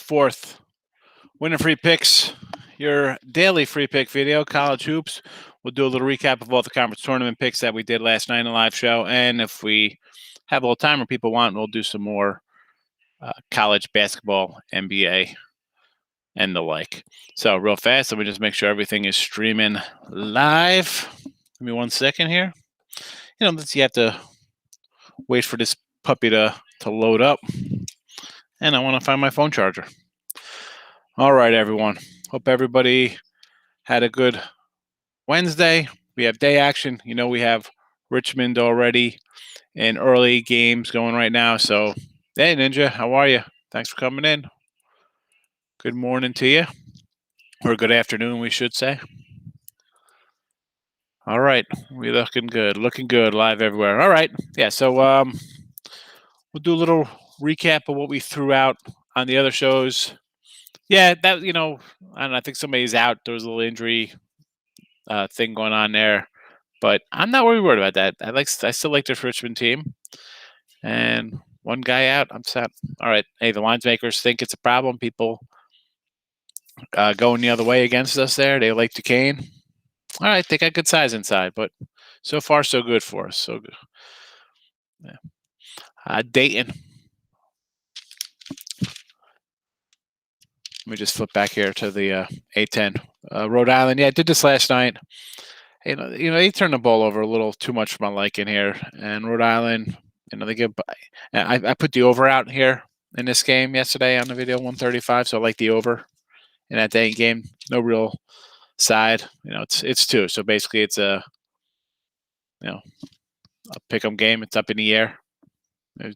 4th. Winning free picks, your daily free pick video, college hoops. We'll do a little recap of all the conference tournament picks that we did last night in the live show. And if we have a little time or people want, we'll do some more college basketball, NBA, and the like. So real fast, let me just make sure everything is streaming live. Give me 1 second here. You have to wait for this puppy to load up. And I want to find my phone charger. All right, everyone. Hope everybody had a good Wednesday. We have day action. We have Richmond already in early games going right now. So, hey, Ninja, how are you? Thanks for coming in. Good morning to you. Or good afternoon, we should say. All right. We're looking good. Looking good live everywhere. All right. Yeah, so we'll do a little recap of what we threw out on the other shows. Yeah, that, I don't know, I think somebody's out. There was a little injury thing going on there. But I'm not really worried about that. I still like this Richmond team. And one guy out, I'm set. All right. Hey, the lines makers think it's a problem. People going the other way against us there. They like Duquesne. All right, they got good size inside, but so far so good for us. So good. Yeah. Dayton. Let me just flip back here to the A10. Rhode Island. Yeah, I did this last night. They turned the ball over a little too much for my liking here. And Rhode Island, they get. I put the over out here in this game yesterday on the video, 135. So I like the over in that Dayton game. No real side. It's 2. So basically, it's a pick 'em game. It's up in the air.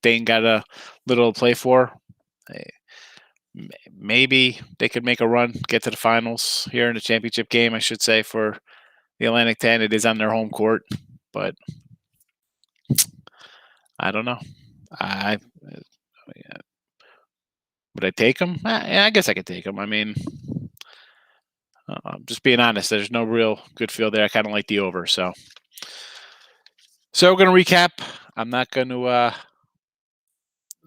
Dayton got a little to play for. Maybe they could make a run, get to the finals here in the championship game, I should say, for the Atlantic 10. It is on their home court, but I don't know. Would I take them? Yeah, I guess I could take them. I mean, just being honest, there's no real good feel there. I kind of like the over. So we're going to recap. I'm not going to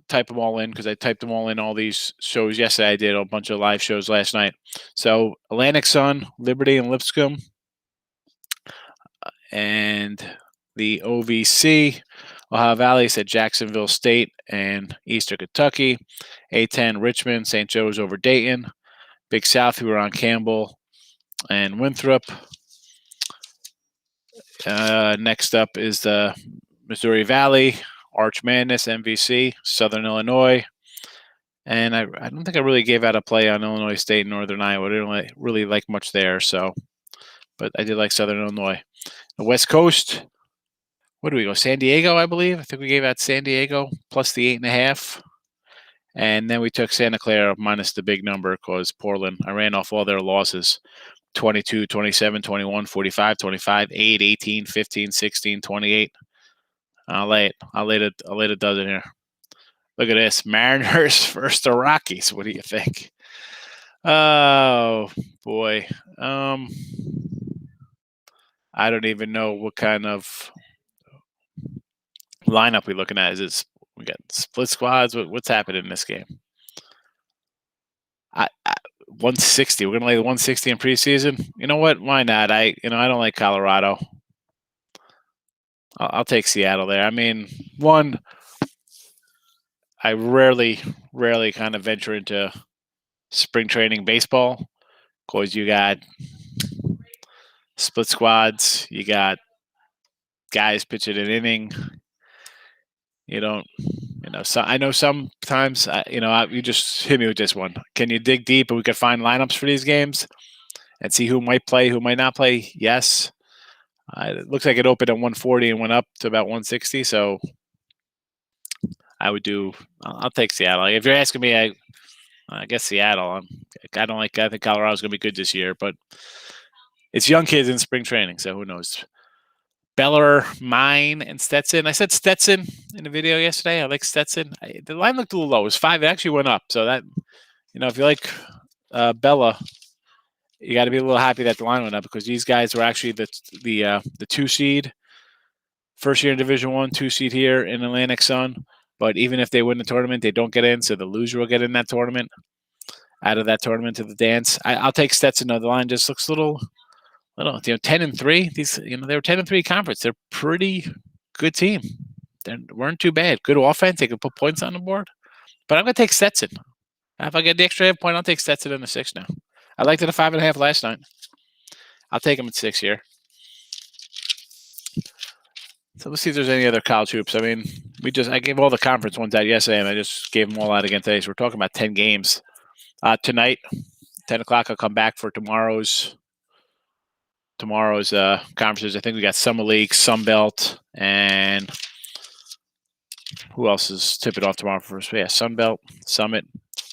type them all in because I typed them all in all these shows yesterday. I did a bunch of live shows last night. So Atlantic Sun, Liberty, and Lipscomb. And the OVC, Ohio Valley said Jacksonville State and Eastern Kentucky. A10, Richmond, St. Joe's over Dayton. Big South, we were on Campbell and Winthrop. Next up is the Missouri Valley, Arch Madness, MVC, Southern Illinois. And I don't think I really gave out a play on Illinois State and Northern Iowa. I didn't really like much there. But I did like Southern Illinois. The West Coast, what do we go? San Diego, I believe. I think we gave out San Diego plus the 8.5. And then we took Santa Clara minus the big number because Portland. I ran off all their losses. 22, 27, 21, 45, 25, 8, 18, 15, 16, 28. I'll lay it a dozen here. Look at this. Mariners versus the Rockies. What do you think? Oh, boy. I don't even know what kind of lineup we're looking at. We got split squads? What's happening in this game? 160. We're gonna lay the 160 in preseason. You know what? Why not? I don't like Colorado. I'll take Seattle there. I mean, I rarely kind of venture into spring training baseball because you got split squads, you got guys pitching an inning. So I know sometimes, you just hit me with this one. Can you dig deep and we could find lineups for these games and see who might play, who might not play? Yes. It looks like it opened at 140 and went up to about 160. So I'll take Seattle. If you're asking me, I guess Seattle. I think Colorado's going to be good this year, but it's young kids in spring training, so who knows? Beller, Mine, and Stetson. I said Stetson in the video yesterday. I like Stetson. The line looked a little low. It was 5. It actually went up. So that, if you like Bella, you got to be a little happy that the line went up because these guys were actually the 2 seed, first year in Division I, 2 seed here in Atlantic Sun. But even if they win the tournament, they don't get in. So the loser will get in that tournament. out of that tournament to the dance. I'll take Stetson. The line just looks a little, 10-3. These, they were 10-3 conference. They're pretty good team. They weren't too bad. Good offense. They could put points on the board. But I'm going to take Stetson. If I get the extra half point, I'll take Stetson in the 6 now. I liked it at 5.5 last night. I'll take him at 6 here. So let's see if there's any other college hoops. I mean, I gave all the conference ones out yesterday, and I just gave them all out again today. So we're talking about 10 games. Tonight, 10 o'clock, I'll come back for tomorrow's conferences. I think we got Summer League, Sun Belt, and who else is tipping off tomorrow first? Yeah, Sun Belt, Summit,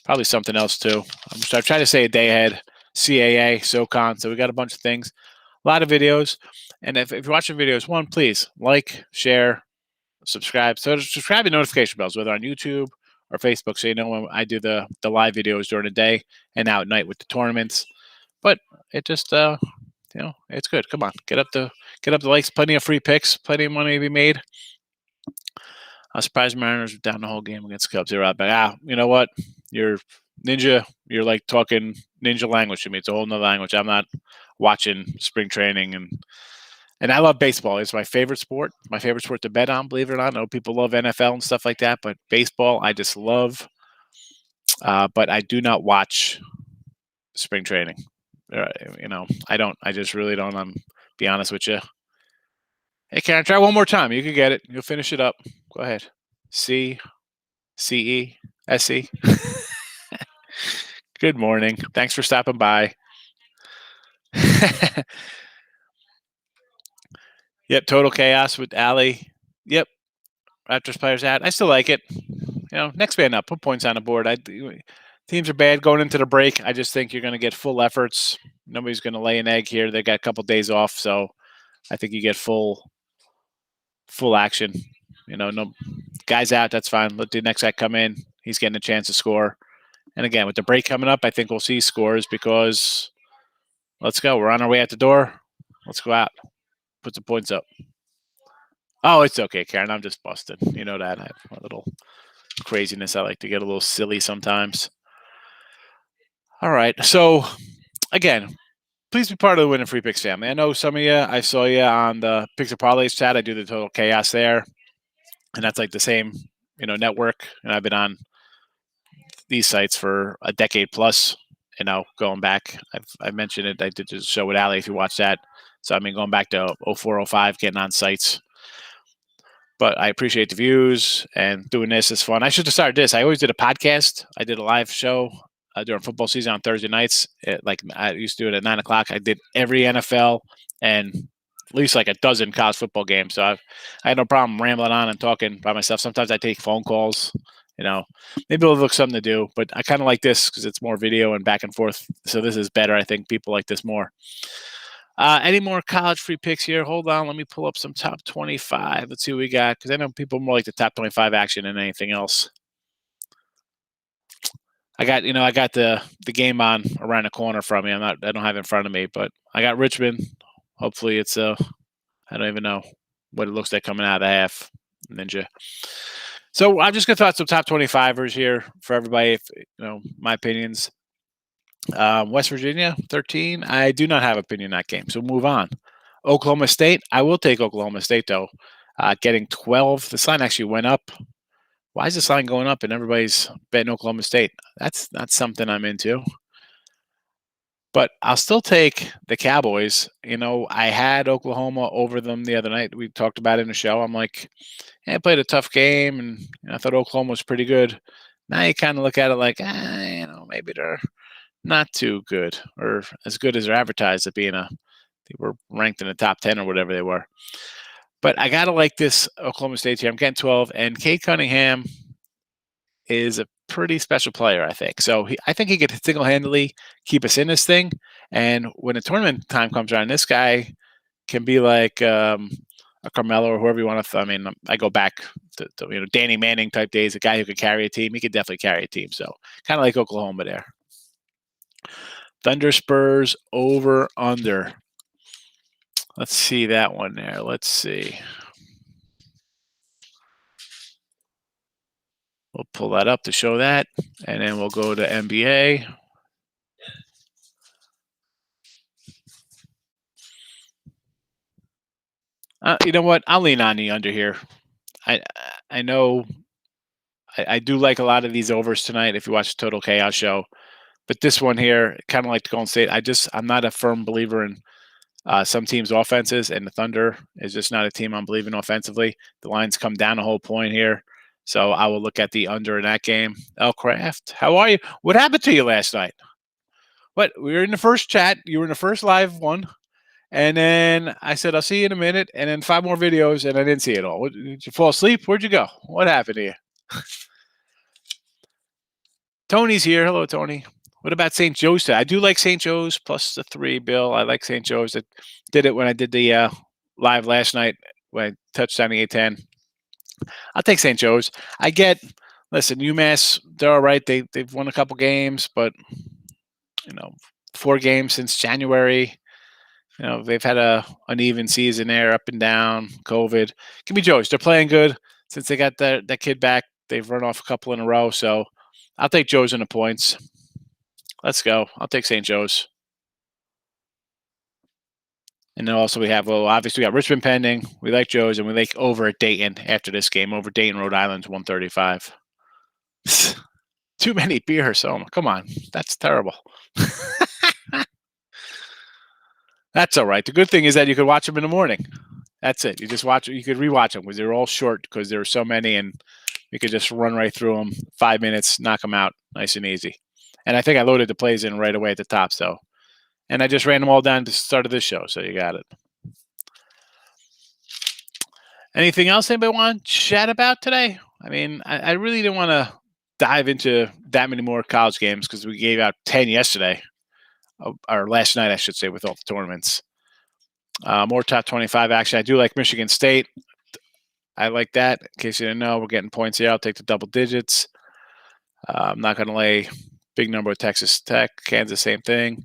probably something else too. I'm trying to say a day ahead. CAA, SoCon. So we got a bunch of things, a lot of videos. And if you're watching videos, one, please like, share, subscribe. So subscribe to notification bells, whether on YouTube or Facebook, so you know when I do the live videos during the day and now at night with the tournaments. But it just it's good. Come on, get up the likes. Plenty of free picks, plenty of money to be made. I'm surprised Mariners were down the whole game against Cubs. They were out back. You know what? You're ninja. You're like talking ninja language to me. It's a whole nother language. I'm not watching spring training and I love baseball. It's my favorite sport. My favorite sport to bet on, believe it or not. I know people love NFL and stuff like that, but baseball I just love. But I do not watch spring training. I don't. I just really don't. I'm be honest with you. Hey, Karen, try one more time. You can get it. You'll finish it up. Go ahead. C-E-S-E. Good morning. Thanks for stopping by. Yep, total chaos with Allie. Yep, Raptors players out. I still like it. Next man up. Put points on the board. Teams are bad going into the break. I just think you're going to get full efforts. Nobody's going to lay an egg here. They got a couple days off, so I think you get full action. No guys out. That's fine. Let the next guy come in. He's getting a chance to score. And again, with the break coming up, I think we'll see scores because let's go. We're on our way out the door. Let's go out. Put the points up. Oh, it's okay, Karen. I'm just busted. You know that. I have a little craziness. I like to get a little silly sometimes. All right. So, again, please be part of the Winning Free Picks family. I know some of you, I saw you on the Picks and Parlays chat. I do the Total Chaos there. And that's like the same, network. And I've been on these sites for a decade plus, going back. I mentioned it. I did the show with Allie if you watch that. So, I mean, going back to 04, 05, getting on sites. But I appreciate the views and doing this is fun. I should have started this. I always did a podcast. I did a live show during football season on Thursday nights. I used to do it at 9 o'clock. I did every NFL and at least like a dozen college football games. So I had no problem rambling on and talking by myself. Sometimes I take phone calls. Maybe it'll look something to do. But I kind of like this because it's more video and back and forth. So this is better. I think people like this more. Any more college free picks here? Hold on. Let me pull up some top 25. Let's see what we got. Because I know people more like the top 25 action than anything else. I got the game on around the corner from me. I don't have it in front of me, but I got Richmond. Hopefully it's I don't even know what it looks like coming out of the half. Ninja. So I'm just gonna throw out some top 25ers here for everybody. If my opinions. West Virginia, 13. I do not have opinion in that game, so move on. Oklahoma State. I will take Oklahoma State, though. Getting 12. This line actually went up. Why is this line going up and everybody's betting Oklahoma State? That's not something I'm into. But I'll still take the Cowboys. I had Oklahoma over them the other night. We talked about it in the show. I'm like, I played a tough game, and I thought Oklahoma was pretty good. Now you kind of look at it like, maybe they're not too good or as good as they're advertised at being they were ranked in the top 10 or whatever they were. But I got to like this Oklahoma State here. I'm getting 12, and Cade Cunningham is a pretty special player, I think. So I think he could single-handedly keep us in this thing. And when the tournament time comes around, this guy can be like a Carmelo or whoever you want to. I go back to Danny Manning type days, a guy who could carry a team. He could definitely carry a team. So kind of like Oklahoma there. Thunder Spurs over under. Let's see that one there. Let's see. We'll pull that up to show that. And then we'll go to NBA. You know what? I'll lean on the under here. I I know I do like a lot of these overs tonight. If you watch the Total Chaos show, but this one here, kind of like the Golden State. I'm not a firm believer in some teams' offenses, and the Thunder is just not a team I'm believing offensively. The lines come down a whole point here, so I will look at the under in that game. El Craft, how are you? What happened to you last night? What? We were in the first chat. You were in the first live one. And then I said, I'll see you in a minute. And then 5 more videos, and I didn't see it all. Did you fall asleep? Where'd you go? What happened to you? Tony's here. Hello, Tony. What about St. Joe's today? I do like St. Joe's plus the 3, Bill. I like St. Joe's. I did it when I did the live last night when I touched on the A10. I'll take St. Joe's. Listen, UMass, they're all right. They've won a couple games, but, 4 games since January. They've had a uneven season there, up and down, COVID. Give me Joe's. They're playing good. Since they got that kid back, they've run off a couple in a row. So I'll take Joe's in the points. Let's go. I'll take St. Joe's. And then also obviously we got Richmond pending. We like Joe's, and we like over at Dayton after this game. Over Dayton, Rhode Island's 135. Too many beers. Oh, come on. That's terrible. That's all right. The good thing is that you could watch them in the morning. That's it. You just watch. You could rewatch them because they're all short because there were so many, and you could just run right through them. 5 minutes, knock them out, nice and easy. And I think I loaded the plays in right away at the top. So, and I just ran them all down to the start of this show. So you got it. Anything else anybody want to chat about today? I mean, I really didn't want to dive into that many more college games because we gave out 10 yesterday. Or last night, I should say, with all the tournaments. More top 25 action. I do like Michigan State. I like that. In case you didn't know, we're getting points here. I'll take the double digits. I'm not going to lay big number with Texas Tech. Kansas, same thing.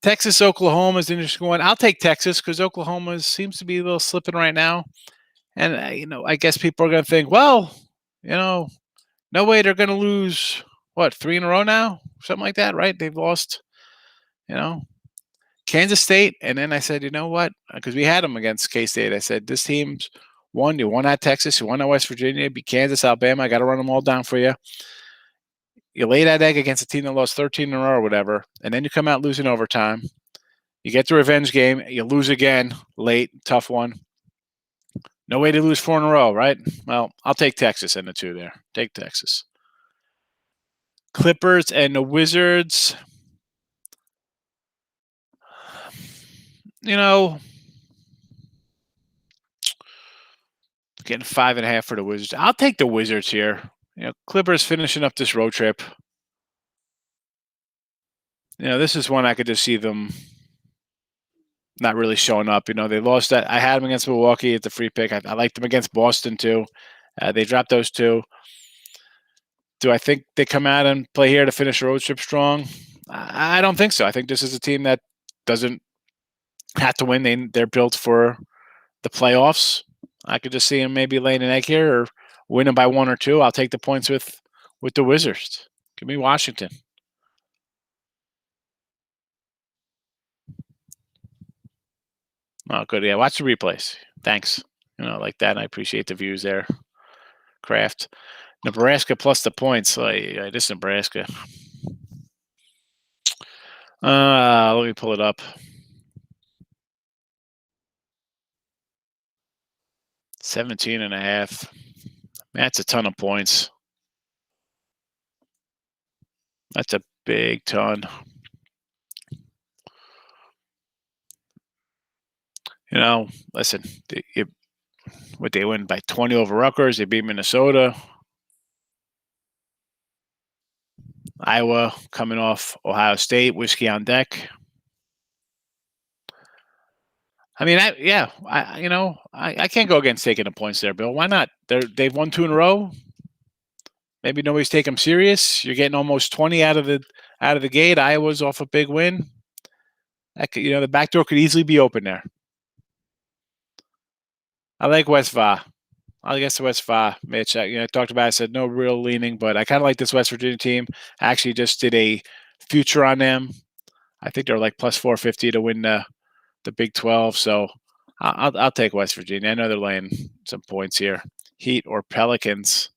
Texas, Oklahoma is an interesting one. I'll take Texas because Oklahoma seems to be a little slipping right now. And, I guess people are going to think, well, no way they're going to lose, 3 in a row now? Something like that, right? They've lost, Kansas State. And then I said, you know what? Because we had them against K-State. I said, this team's won. You won at Texas. You won at West Virginia. Beat Kansas, Alabama. I got to run them all down for you. You lay that egg against a team that lost 13 in a row or whatever, and then you come out losing overtime. You get the revenge game. You lose again late. Tough one. No way to lose 4 in a row, right? Well, I'll take Texas in the 2 there. Take Texas. Clippers and the Wizards. Getting 5.5 for the Wizards. I'll take the Wizards here. Clippers finishing up this road trip. This is one I could just see them not really showing up. They lost that. I had them against Milwaukee at the free pick. I liked them against Boston too. They dropped those 2. Do I think they come out and play here to finish the road trip strong? I don't think so. I think this is a team that doesn't have to win. They're built for the playoffs. I could just see them maybe laying an egg here or winning by 1 or 2. I'll take the points with the Wizards. Give me Washington. Oh, good. Yeah, watch the replays. Thanks. Like that. I appreciate the views there. Kraft. Nebraska plus the points. This Nebraska. Let me pull it up. 17.5. That's a ton of points. That's a big ton. Listen, they win by 20 over Rutgers. They beat Minnesota. Iowa coming off Ohio State, whiskey on deck. I mean, I can't go against taking the points there, Bill. Why not? They've won 2 in a row. Maybe nobody's taking them serious. You're getting almost 20 out of the gate. Iowa's off a big win. The back door could easily be open there. I like West Va. I guess the West Va, Mitch. I talked about it. I said no real leaning, but I kind of like this West Virginia team. I actually just did a future on them. I think they're like plus 450 to win the Big 12. So I'll take West Virginia. I know they're laying some points here. Heat or Pelicans.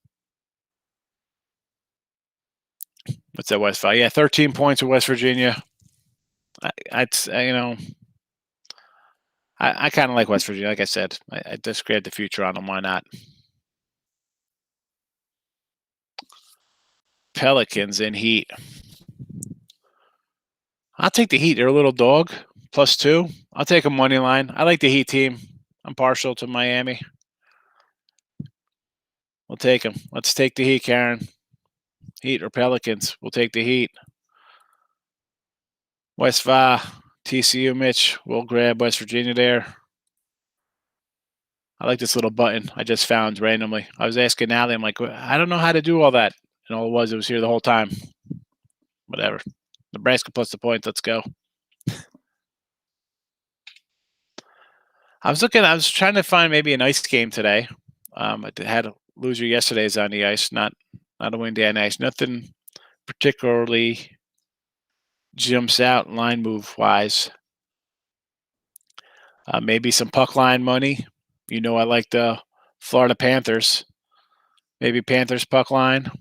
What's that West Five? Yeah, 13 points with West Virginia. I kind of like West Virginia. Like I said, I just create the future on them. Why not? Pelicans and Heat. I'll take the Heat. They're a little dog. +2. I'll take a money line. I like the Heat team. I'm partial to Miami. We'll take them. Let's take the Heat, Karen. Heat or Pelicans. We'll take the Heat. West Va, TCU, Mitch. We'll grab West Virginia there. I like this little button I just found randomly. I was asking Allie, I'm like, I don't know how to do all that. And all it was here the whole time. Whatever. Nebraska plus the points. Let's go. I was trying to find maybe an ice game today. I had a loser yesterday's on the ice, not a windy on ice. Nothing particularly jumps out line move wise. Maybe some puck line money. You know, I like the Florida Panthers. Maybe Panthers puck line.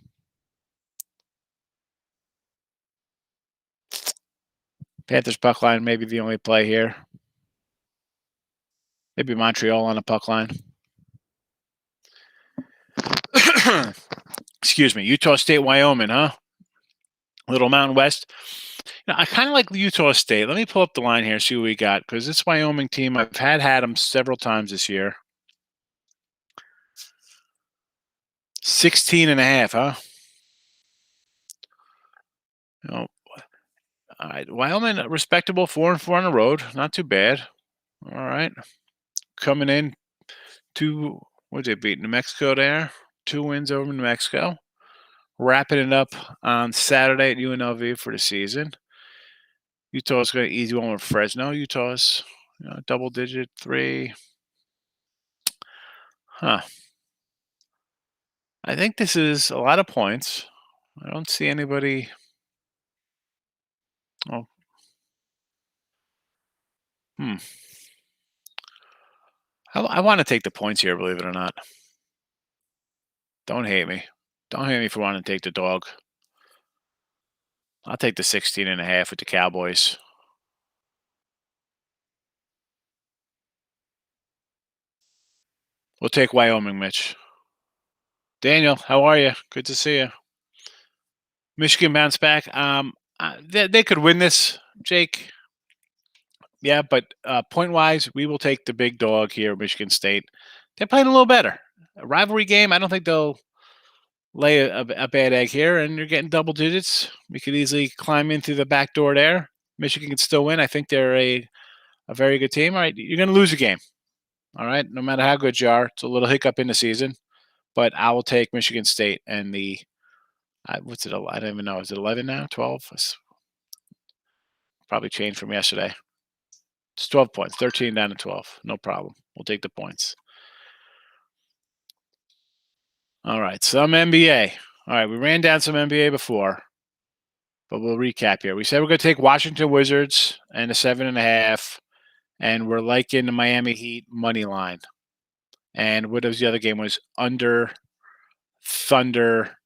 Panthers puck line may be the only play here. Maybe Montreal on a puck line. Excuse me. Utah State, Wyoming, huh? Little Mountain West. I kind of like Utah State. Let me pull up the line here, see what we got, because this Wyoming team, I've had them several times this year. 16.5, huh? All right, Wyoming, respectable 4-4 on the road, not too bad. All right, coming in what did they beat New Mexico there? 2 wins over New Mexico. Wrapping it up on Saturday at UNLV for the season. Utah's got an easy one with Fresno. Utah's double digit 3. Huh. I think this is a lot of points. I don't see anybody. Oh. I want to take the points here, believe it or not. Don't hate me. Don't hate me for wanting to take the dog. I'll take the 16.5 with the Cowboys. We'll take Wyoming, Mitch. Daniel, how are you? Good to see you. Michigan bounce back. They could win this, Jake. Yeah, but point-wise, we will take the big dog here, Michigan State. They're playing a little better. A rivalry game, I don't think they'll lay a bad egg here, and you're getting double digits. We could easily climb in through the back door there. Michigan can still win. I think they're a very good team. All right, you're going to lose a game. All right, no matter how good you are, it's a little hiccup in the season, but I will take Michigan State and the what's it? I don't even know. Is it 11 now? 12? It's probably changed from yesterday. It's 12 points. 13 down to 12. No problem. We'll take the points. All right, some NBA. All right, we ran down some NBA before, but we'll recap here. We said we're going to take Washington Wizards and a 7.5, and we're liking the Miami Heat money line. And what was the other game? Was under Thunder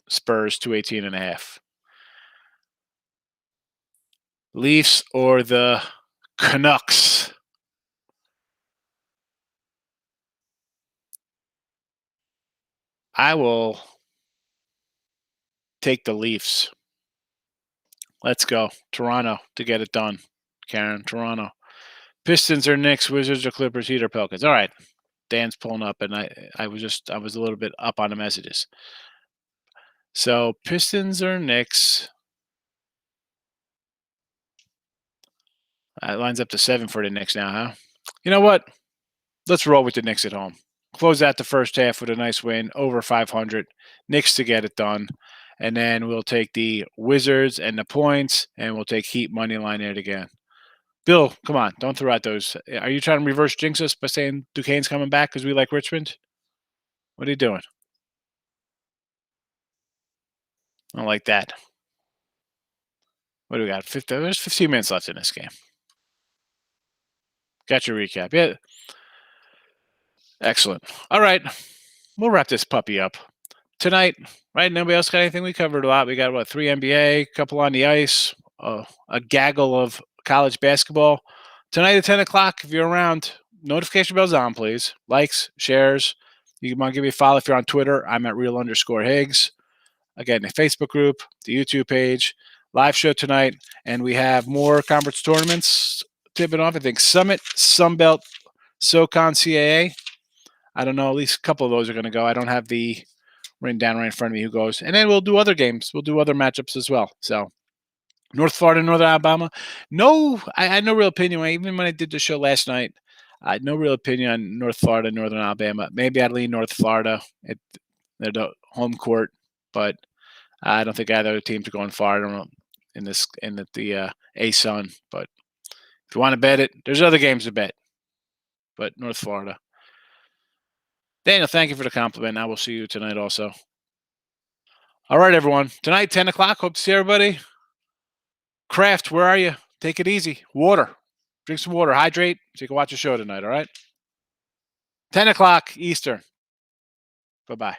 Spurs 218.5. Leafs or the Canucks? I will take the Leafs. Let's go. Toronto to get it done. Karen, Toronto. Pistons or Knicks, Wizards or Clippers, Heat or Pelicans. All right. Dan's pulling up, and I was a little bit up on the messages. So Pistons or Knicks. It lines up to 7 for the Knicks now, huh? You know what? Let's roll with the Knicks at home. Close out the first half with a nice win, over 500. Knicks to get it done. And then we'll take the Wizards and the points, and we'll take Heat money line it again. Bill, come on. Don't throw out those. Are you trying to reverse jinx us by saying Duquesne's coming back because we like Richmond? What are you doing? I don't like that. What do we got? There's 15 minutes left in this game. Got your recap. Yeah. Excellent. All right. We'll wrap this puppy up. Tonight, right? Nobody else got anything? We covered a lot. We got, what, 3 NBA, a couple on the ice, a gaggle of college basketball. Tonight at 10 o'clock, if you're around, notification bells on, please. Likes, shares. You want to give me a follow if you're on Twitter. I'm at real_Higgs. Again, the Facebook group, the YouTube page, live show tonight, and we have more conference tournaments tipping off. I think Summit, Sunbelt, SoCon, CAA. I don't know. At least a couple of those are going to go. I don't have the written down right in front of me who goes. And then we'll do other games. We'll do other matchups as well. So North Florida, Northern Alabama. No, I had no real opinion. Even when I did the show last night, I had no real opinion on North Florida, Northern Alabama. Maybe I'd lean North Florida. They're the home court, but I don't think either of the teams are going far. I don't know in the ASUN. But if you want to bet it, there's other games to bet. But North Florida. Daniel, thank you for the compliment. I will see you tonight also. All right, everyone. Tonight, 10 o'clock. Hope to see everybody. Kraft, where are you? Take it easy. Water. Drink some water. Hydrate so you can watch the show tonight, all right? 10 o'clock Eastern. Bye-bye.